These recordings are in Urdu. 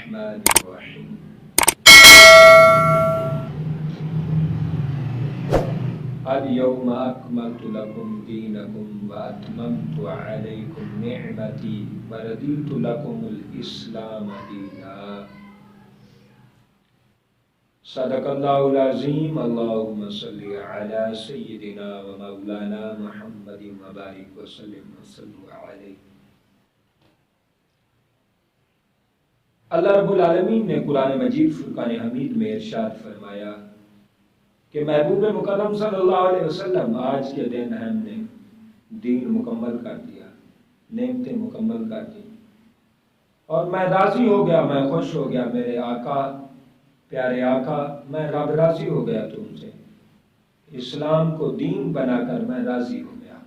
الرحمن الرحیم اليوم اکملت لکم دینکم واتممت علیکم نعمتی ورضیت لکم الاسلام دینا۔ صدق اللہ العظیم۔ اللہم صلی علی سیدنا و مولانا محمد وبارک وسلم وصلوا علیہ۔ اللہ رب العالمین نے قرآن مجید فرقان حمید میں ارشاد فرمایا کہ محبوب مکرم صلی اللہ علیہ وسلم آج کے دن ہم نے دین مکمل کر دیا، نعمتیں مکمل کر دی، اور میں راضی ہو گیا، میں خوش ہو گیا میرے آقا، پیارے آقا، میں رب راضی ہو گیا تم سے، اسلام کو دین بنا کر میں راضی ہو گیا۔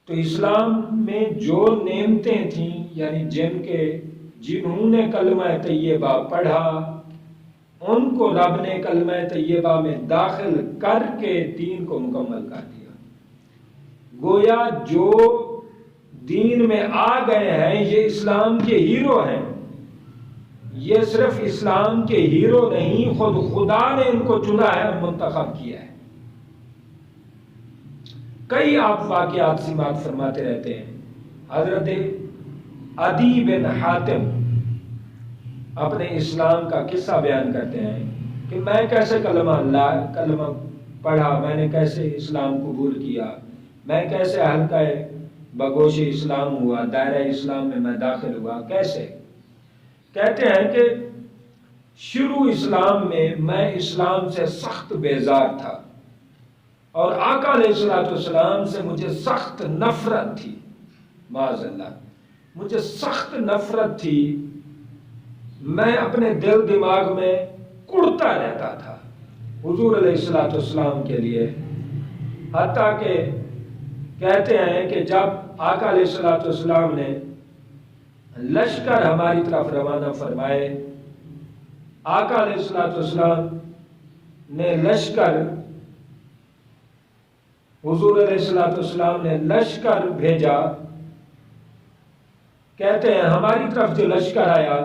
تو اسلام میں جو نعمتیں تھیں، یعنی جنہوں نے کلمہ طیبہ پڑھا ان کو رب نے کلمہ طیبہ میں داخل کر کے دین کو مکمل کر دیا۔ گویا جو دین میں آ گئے ہیں یہ اسلام کے ہیرو ہیں۔ یہ صرف اسلام کے ہیرو نہیں، خود خدا نے ان کو چنا ہے اور منتخب کیا ہے۔ کئی آپ واقعات سماعت فرماتے رہتے ہیں۔ حضرت عدی بن حاتم اپنے اسلام کا قصہ بیان کرتے ہیں کہ میں کیسے کلمہ پڑھا، میں نے کیسے اسلام قبول کیا، میں کیسے حلقہ بگوش اسلام ہوا، دائرہ اسلام میں داخل ہوا۔ کیسے؟ کہتے ہیں کہ شروع اسلام میں اسلام سے سخت بیزار تھا اور آقا علیہ السلام سے مجھے سخت نفرت تھی، معاذ اللہ، مجھے سخت نفرت تھی، میں اپنے دل دماغ میں کڑتا رہتا تھا حضور علیہ السلام کے لیے، حتیٰ کہ کہتے ہیں کہ جب آقا علیہ السلام نے لشکر ہماری طرف روانہ فرمائے، آقا علیہ السلام نے لشکر، حضور علیہ السلام نے لشکر بھیجا، کہتے ہیں ہماری طرف جو لشکر آیا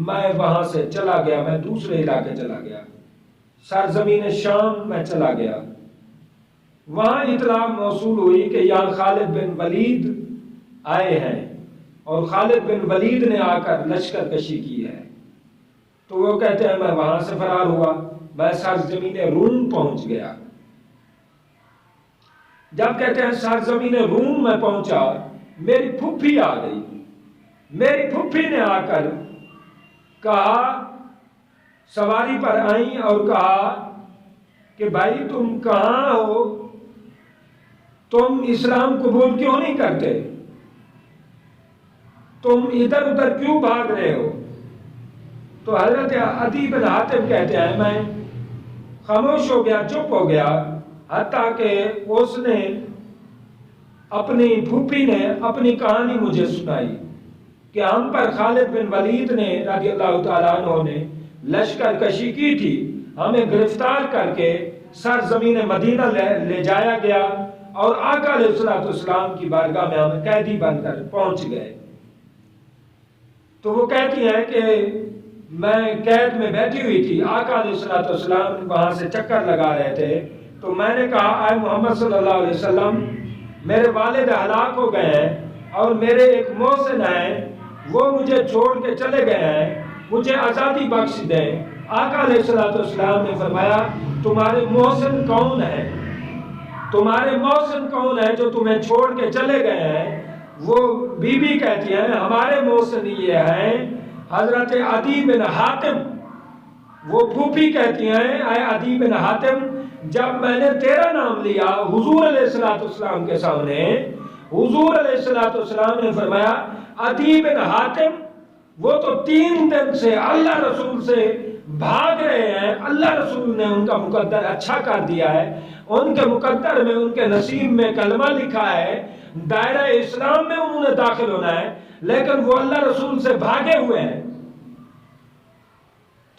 میں وہاں سے چلا گیا، میں دوسرے علاقے چلا گیا، سرزمین شام میں چلا گیا۔ وہاں اطلاع موصول ہوئی کہ یہاں خالد بن ولید آئے ہیں اور خالد بن ولید نے آ کر لشکر کشی کی ہے۔ تو وہ کہتے ہیں میں وہاں سے فرار ہوا، میں سرزمین روم پہنچ گیا۔ جب کہتے ہیں سرزمین روم میں پہنچا، میری پھپھی آ گئی، میری پھپھی نے آ کر کہا، سواری پر آئیں اور کہا کہ بھائی تم کہاں ہو، تم اسلام قبول کیوں نہیں کرتے، تم ادھر ادھر کیوں بھاگ رہے ہو؟ تو حضرت عدی بن حاتم کہتے ہیں میں خاموش ہو گیا، چپ ہو گیا، حتیٰ کہ اس نے اپنی پھوپھی نے اپنی کہانی مجھے سنائی کہ ہم پر خالد بن ولید نے رضی اللہ تعالیٰ عنہ نے لشکر کشی کی تھی، ہمیں گرفتار کر کے سرزمین مدینہ لے جایا گیا اور آقا علیہ السلام کی بارگاہ میں ہم قیدی بن کر پہنچ گئے۔ تو وہ کہتی ہیں کہ میں قید میں بیٹھی ہوئی تھی، آقا علیہ السلام وہاں سے چکر لگا رہے تھے، تو میں نے کہا اے محمد صلی اللہ علیہ وسلم، میرے والد ہلاک ہو گئے ہیں اور میرے ایک محسن ہیں، وہ مجھے چھوڑ کے چلے گئے ہیں، مجھے آزادی بخش دیں۔ آقا علیہ السلام نے فرمایا تمہارے محسن کون ہیں، تمہارے محسن کون ہیں جو تمہیں چھوڑ کے چلے گئے ہیں؟ وہ بی بی کہتی ہیں ہمارے محسن یہ ہیں حضرت عدی بن حاتم۔ وہ پھوپھی کہتی ہیں اے عدی بن حاتم، جب میں نے تیرا نام لیا حضور علیہ السلام کے سامنے، حضور علیہ السلام نے فرمایا عدی بن حاتم وہ تو 3 دن سے اللہ رسول سے بھاگ رہے ہیں، اللہ رسول نے ان کا مقدر اچھا کر دیا ہے، ان کے مقدر میں ان کے نصیب میں کلمہ لکھا ہے، دائرہ اسلام میں انہوں نے داخل ہونا ہے، لیکن وہ اللہ رسول سے بھاگے ہوئے ہیں۔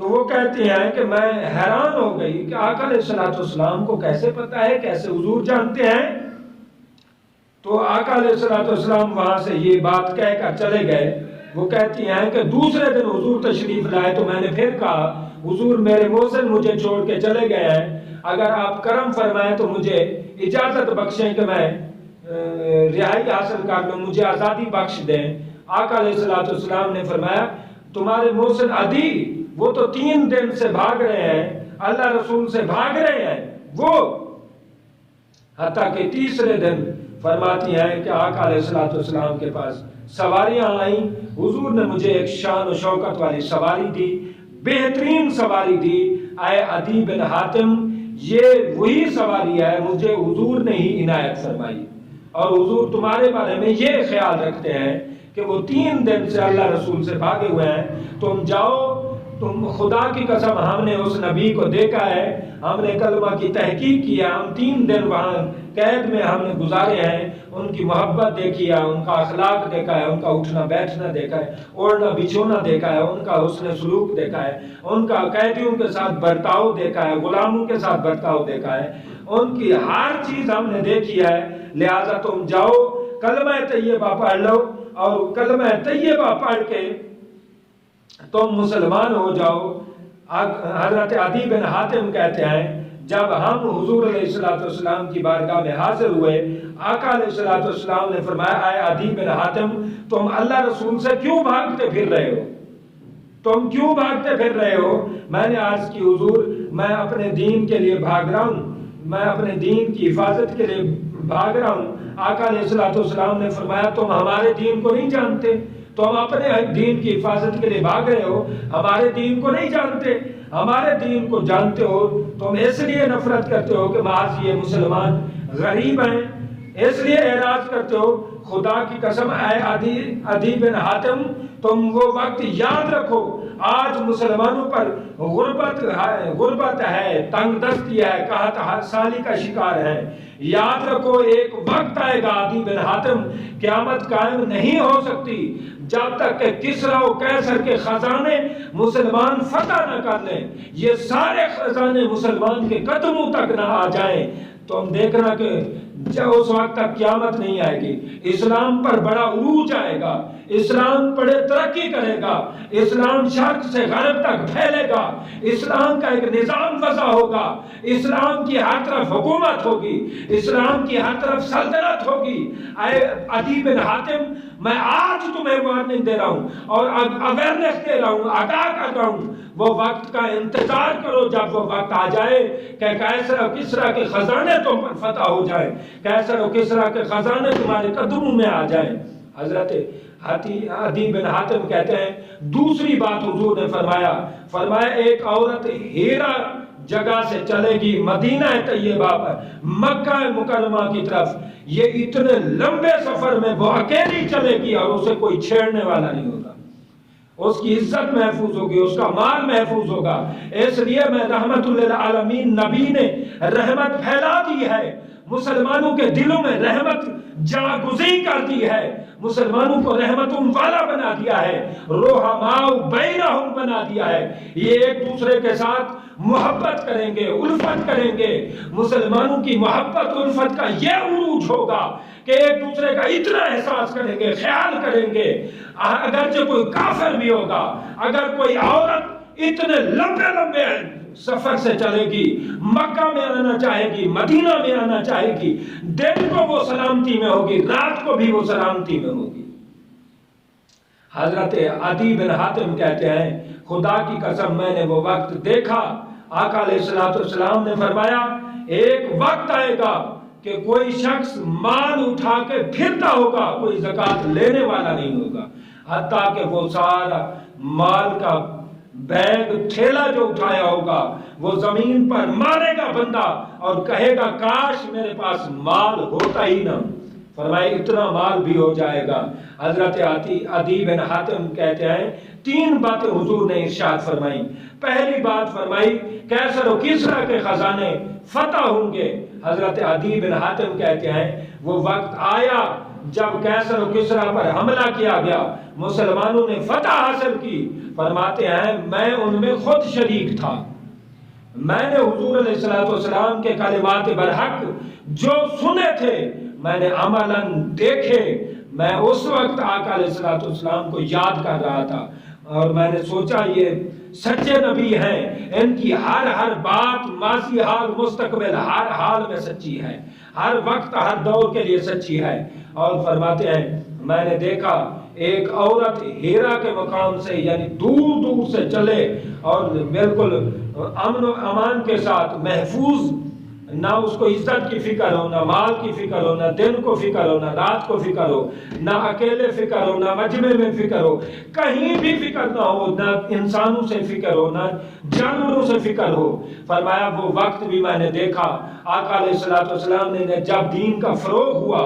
تو وہ کہتی ہیں کہ میں حیران ہو گئی کہ آقا علیہ السلام کو کیسے پتا ہے، کیسے حضور جانتے ہیں؟ تو آقا علیہ السلام وہاں سے یہ بات کہہ کر چلے گئے وہ کہتی ہیں کہ دوسرے دن حضور تشریف لائے تو میں نے پھر کہا حضور میرے محسن مجھے چھوڑ کے چلے گئے ہیں، اگر آپ کرم فرمائیں تو مجھے اجازت بخشیں کہ میں رہائی حاصل کر لوں، مجھے آزادی بخش دیں۔ آقا علیہ السلام نے فرمایا تمہارے محسن عدی وہ تو 3 دن سے بھاگ رہے ہیں، اللہ رسول سے بھاگ رہے ہیں وہ، حتیٰ کہ تیسرے دن فرماتی ہیں کہ آقا علیہ السلام کے پاس سواریاں آئیں، حضور نے مجھے ایک شان و شوکت والی سواری دی، بہترین سواری دی۔ اے عدی بن حاتم یہ وہی سواری ہے مجھے حضور نے ہی عنایت فرمائی، اور حضور تمہارے بارے میں یہ خیال رکھتے ہیں کہ وہ 3 دن سے اللہ رسول سے بھاگے ہوئے ہیں، تم جاؤ، تم خدا کی قسم ہم نے اس نبی کو دیکھا ہے، ہم نے کلمہ کی تحقیق کیا، ہم 3 دن وہاں قید میں ہم نے گزارے ہیں، ان کی محبت دیکھی ہے، ان کا اخلاق دیکھا ہے، ان کا اٹھنا بیٹھنا دیکھا ہے، اوڑھنا بچھونا دیکھا ہے، ان کا حسن سلوک دیکھا ہے، ان کا قیدیوں کے ساتھ برتاؤ دیکھا ہے، غلاموں کے ساتھ برتاؤ دیکھا ہے، ان کی ہر چیز ہم نے دیکھی ہے، لہذا تم جاؤ کلمہ طیبہ پڑھ لو، اور کلمہ طیبہ پڑھ کے تم مسلمان ہو جاؤ۔ حضرت عدی بن حاتم کہتے ہیں جب ہم حضور علیہ السلام کی بارگاہ میں حاضر ہوئے، آقا علیہ السلام نے فرمایا اے عدی بن حاتم تم اللہ رسول سے کیوں بھاگتے پھر رہے ہو، تم کیوں بھاگتے پھر رہے ہو؟ میں نے عرض کی حضور میں اپنے دین کے لیے بھاگ رہا ہوں، میں اپنے دین کی حفاظت کے لیے بھاگ رہا ہوں۔ آقا علیہ السلام نے فرمایا تم ہمارے دین کو نہیں جانتے، تم اپنے دین کی حفاظت کے لیے بھاگ رہے ہو، ہمارے دین کو نہیں جانتے، ہمارے دین کو جانتے ہو تم اس لیے نفرت کرتے ہو کہ محض یہ مسلمان غریب ہیں، اس لیے اعراض کرتے ہو۔ خدا کی قسم اے عدی بن حاتم تم وہ وقت یاد رکھو آج مسلمانوں پر غربت ہے، تنگ دستی ہے، قحط سالی کا شکار ہے، یاد رکھو ایک وقت آئے گا عدی بن حاتم قیامت قائم نہیں ہو سکتی جب تک کہ کسریٰ و قیصر کے خزانے مسلمان فتح نہ کر لیں، یہ سارے خزانے مسلمان کے قدموں تک نہ آ جائیں، تو ہم دیکھنا کہ جب اس وقت تک قیامت نہیں آئے گی، اسلام پر بڑا عروج آئے گا، اسلام بڑے ترقی کرے گا، اسلام شرق سے غرب تک پھیلے گا، اسلام کا ایک نظام وضع ہوگا، اسلام کی ہر طرف حکومت ہوگی، اسلام کی ہر طرف سلطنت ہوگی۔ اے عدی بن حاتم میں آج تمہیں وارننگ دے رہا ہوں اور اویئرنیس دے رہا ہوں، آگاہ کر رہا ہوں، وہ وقت کا انتظار کرو جب وہ وقت آ جائے کہ قیصر و کسریٰ کے خزانے تم پر فتح ہو جائیں، قیصر و کسریٰ کے خزانے تمہارے قدموں میں آ جائیں۔ حضرت عدی بن حاتم کہتے ہیں دوسری بات حضور نے فرمایا ایک عورت ہیرا جگہ سے چلے گی مدینہ طیبہ پر، مکہ مکرمہ کی طرف، یہ اتنے لمبے سفر میں وہ اکیلی چلے گی اور اسے کوئی چھیڑنے والا نہیں ہوگا، اس کی عزت محفوظ ہوگی، اس کا مال محفوظ ہوگا۔ اس لیے میں رحمت للعالمین نبی نے رحمت پھیلا دی ہے، مسلمانوں کے دلوں میں رحمت جاگزی کر دی ہے، مسلمانوں کو رحمتوں والا بنا دیا ہے، رحماء بینہم بنا دیا ہے، یہ ایک دوسرے کے ساتھ محبت کریں گے، الفت کریں گے، مسلمانوں کی محبت الفت کا یہ عروج ہوگا کہ ایک دوسرے کا اتنا احساس کریں گے، خیال کریں گے، اگرچہ کوئی کافر بھی ہوگا، اگر کوئی عورت اتنے لمبے سفر سے چلے گی، مکہ میں آنا چاہے گی، مدینہ میں آنا چاہے گی، دن کو وہ سلامتی میں ہوگی، رات کو بھی وہ سلامتی میں ہوگی۔ حضرت عدی بن حاتم کہتے ہیں خدا کی قسم میں نے وہ وقت دیکھا، آقا علیہ السلام نے فرمایا ایک وقت آئے گا کہ کوئی شخص مال اٹھا کے پھرتا ہوگا، کوئی زکوٰۃ لینے والا نہیں ہوگا، حتیٰ کہ وہ سارا مال کا بیگ ٹھیلا جو اٹھایا ہوگا وہ زمین پر مارے گا بندہ اور کہے گا کاش میرے پاس مال ہوتا ہی نہ، فرمائے اتنا مال بھی ہو جائے گا۔ حضرت عدی بن حاتم کہتے ہیں 3 باتیں حضور نے ارشاد فرمائی۔ پہلی بات فرمائی قیصر و کسریٰ کے خزانے فتح ہوں گے۔ حضرت عدی بن حاتم کہتے ہیں وہ وقت آیا جب قیصر و کسریٰ پر حملہ کیا گیا، مسلمانوں نے فتح حاصل کی، فرماتے ہیں میں ان میں خود شریک تھا، میں نے حضور علیہ السلام کے کلمات برحق جو سنے تھے میں نے عملاً دیکھے، میں اس وقت آقا علیہ الصلوۃ والسلام کو یاد کر رہا تھا اور میں نے سوچا یہ سچے نبی ہیں، ان کی ہر بات ماضی حال مستقبل ہر حال میں سچی ہے، ہر وقت ہر دور کے لیے سچی ہے۔ اور فرماتے ہیں میں نے دیکھا ایک عورت ہیرا کے مقام سے یعنی دور دور سے چلے اور بالکل امن و امان کے ساتھ محفوظ، نہ اس کو عزت کی فکر ہو، نہ مال کی فکر ہو، نہ دن کو فکر ہو، نہ رات کو فکر ہو، نہ اکیلے فکر ہو، نہ مجمع میں فکر ہو، کہیں بھی فکر نہ ہو، نہ انسانوں سے فکر ہو، نہ جانوروں سے فکر ہو۔ فرمایا وہ وقت بھی میں نے دیکھا آقا علیہ الصلوۃ والسلام نے جب دین کا فروغ ہوا،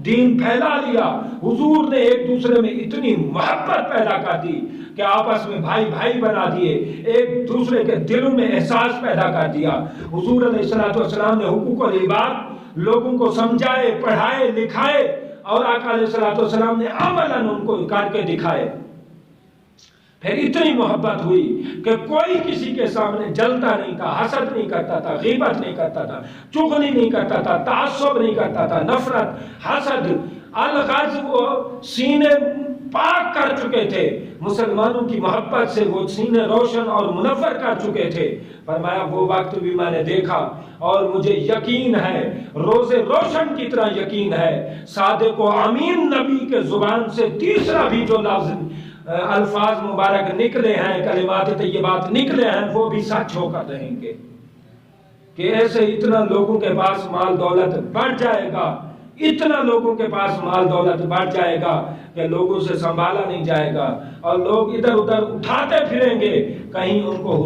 دین پھیلا لیا، حضور نے ایک دوسرے میں اتنی محبت پیدا کر دی کہ آپس میں بھائی بھائی بنا دیے، ایک دوسرے کے دلوں میں احساس پیدا کر دیا۔ حضور علیہ الصلوۃ والسلام نے حقوق العباد لوگوں کو سمجھائے، پڑھائے، لکھائے، اور آقا علیہ الصلوۃ والسلام نے عملاً ان کو کر کے دکھائے۔ پھر اتنی محبت ہوئی کہ کوئی کسی کے سامنے جلتا نہیں تھا، حسد نہیں کرتا تھا، غیبت نہیں کرتا تھا، چغلی نہیں کرتا تھا، تعصب نہیں کرتا تھا، نفرت، حسد، الغضب وہ سینے پاک کر چکے تھے، مسلمانوں کی محبت سے وہ سینے روشن اور منور کر چکے تھے۔ فرمایا وہ وقت بھی میں نے دیکھا اور مجھے یقین ہے، روز روشن کی طرح یقین ہے، صادق و امین نبی کے زبان سے تیسرا بھی جو لفظ الفاظ مبارک نکلے ہیں، کلمات طیبات نکلے ہیں، وہ بھی سچ ہو کر رہیں گے کہ ایسے اتنا لوگوں کے پاس مال دولت بڑھ جائے گا، اتنا لوگوں کے پاس مال دولت بڑھ جائے گا کہ لوگوں سے سنبھالا نہیں جائے گا، اور لوگ ادھر ادھر اٹھاتے پھریں گے، کہیں ان کو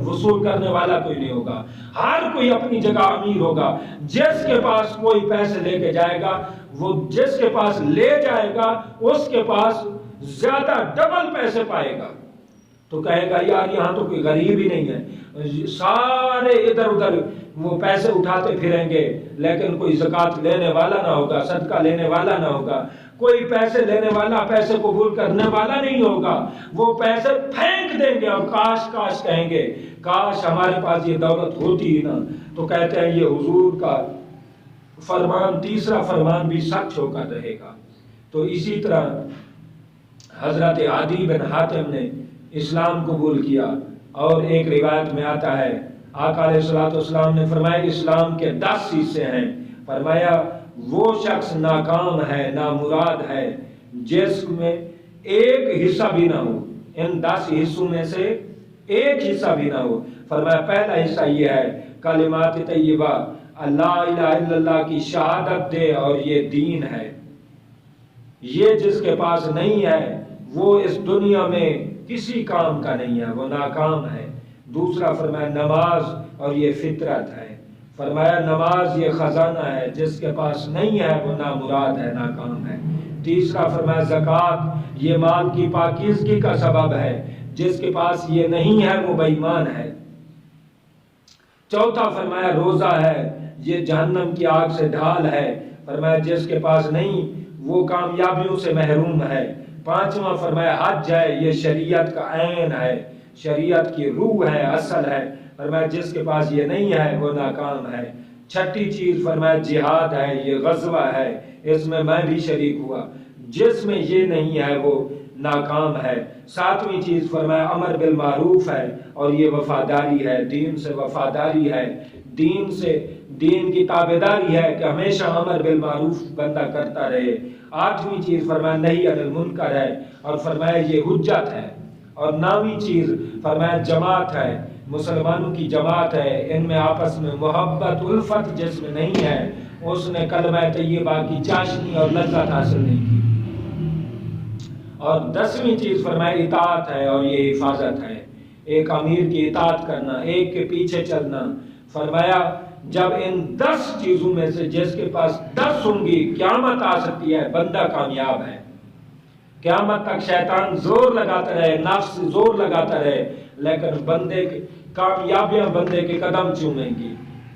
وصول کرنے والا کوئی نہیں ہوگا، ہر کوئی اپنی جگہ امیر ہوگا۔ جس کے پاس کوئی پیسے لے کے جائے گا، وہ جس کے پاس لے جائے گا اس کے پاس زیادہ ڈبل پیسے پائے گا، تو کہے گا یار یہاں تو کوئی غریب ہی نہیں ہے، سارے ادھر ادھر وہ پیسے اٹھاتے پھریں گے، لیکن کوئی زکوٰۃ لینے والا نہ ہوگا، صدقہ لینے والا نہ ہوگا، کوئی پیسے لینے والا پیسے قبول کرنے والا نہیں ہوگا، وہ پیسے پھینک دیں گے اور کاش کاش کہیں گے، کاش ہمارے پاس یہ دولت ہوتی ہی نہ۔ تو کہتے ہیں یہ حضور کا فرمان، تیسرا فرمان بھی سچ ہو کر رہے گا۔ تو اسی طرح حضرت عدی بن حاتم نے اسلام قبول کیا، اور ایک روایت میں آتا ہے آقا علیہ الصلوۃ والسلام نے فرمایا اسلام کے 10 حصے ہیں، فرمایا وہ شخص ناکام ہے، نامراد ہے جس میں ایک حصہ بھی نہ ہو، ان 10 حصوں میں سے ایک حصہ بھی نہ ہو۔ فرمایا پہلا حصہ یہ ہے کلمات طیبہ، لا الہ الا اللہ کی شہادت دے، اور یہ دین ہے، یہ جس کے پاس نہیں ہے وہ اس دنیا میں کسی کام کا نہیں ہے، وہ ناکام ہے۔ دوسرا فرمایا نماز، اور یہ فطرت ہے، فرمایا نماز یہ خزانہ ہے، جس کے پاس نہیں ہے وہ نامراد ہے، ناکام ہے۔ تیسرا فرمایا زکوٰۃ، یہ مال کی پاکیزگی کا سبب ہے، جس کے پاس یہ نہیں ہے وہ بے ایمان ہے۔ چوتھا فرمایا روزہ ہے، یہ جہنم کی آگ سے ڈھال ہے، فرمایا جس کے پاس نہیں وہ کامیابیوں سے محروم ہے۔ پانچواں فرمایا حج ہے، یہ شریعت کا عین ہے، شریعت کی روح ہے، اصل ہے، فرمایا جس کے پاس یہ نہیں ہے وہ ناکام ہے۔ چھٹی چیز فرمایا جہاد ہے، یہ غزوہ ہے، اس میں میں بھی شریک ہوا، جس میں یہ نہیں ہے وہ ناکام ہے۔ ساتویں چیز فرمایا امر بالمعروف ہے، اور یہ وفاداری ہے، دین سے وفاداری ہے، دین کی تابعداری ہے کہ ہمیشہ امر بالمعروف بندہ کرتا رہے۔ آٹھویں چیز فرمایا نہی عن المنکر ہے، اور فرمایا یہ حجت ہے۔ اور نویں چیز فرمایا جماعت ہے، مسلمانوں کی جماعت ہے، ان میں آپس میں محبت الفت جس میں نہیں ہے اس نے کلمہ طیبہ کی چاشنی اور لذت حاصل نہیں کی۔ اور 10ویں چیز فرمایا اطاعت ہے، اور یہ حفاظت ہے، ایک امیر کی اطاعت کرنا، ایک کے پیچھے چلنا۔ فرمایا جب ان 10 چیزوں میں سے جس کے پاس 10 ہوں گی قیامت آ سکتی ہے، بندہ کامیاب ہے۔ قیامت تک شیطان زور لگاتا رہے، نفس زور لگاتا رہے، لیکن بندے کے کامیابیاں بندے کے قدم چومیں گی،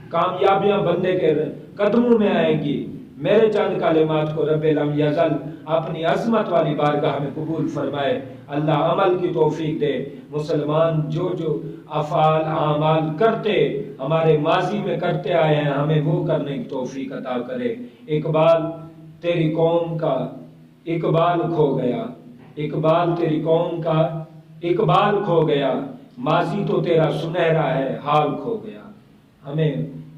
کامیابیاں بندے کے قدموں میں آئیں گی۔ میرے چند کلمات کو رب لم یزل اپنی عظمت والی بارگاہ میں قبول فرمائے، اللہ عمل کی توفیق دے۔ مسلمان جو افعال اعمال کرتے ہمارے ماضی میں کرتے آئے ہیں، ہمیں وہ کرنے کی توفیق عطا کرے۔ اقبال تیری قوم کا اقبال کھو گیا، اقبال تیری قوم کا اقبال کھو گیا، ماضی تو تیرا سنہرا ہے، حال کھو گیا۔ ہمیں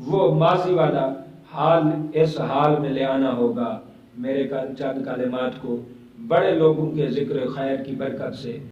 وہ ماضی والا حال اس حال میں لے آنا ہوگا۔ میرے چند کلمات کو بڑے لوگوں کے ذکر خیر کی برکت سے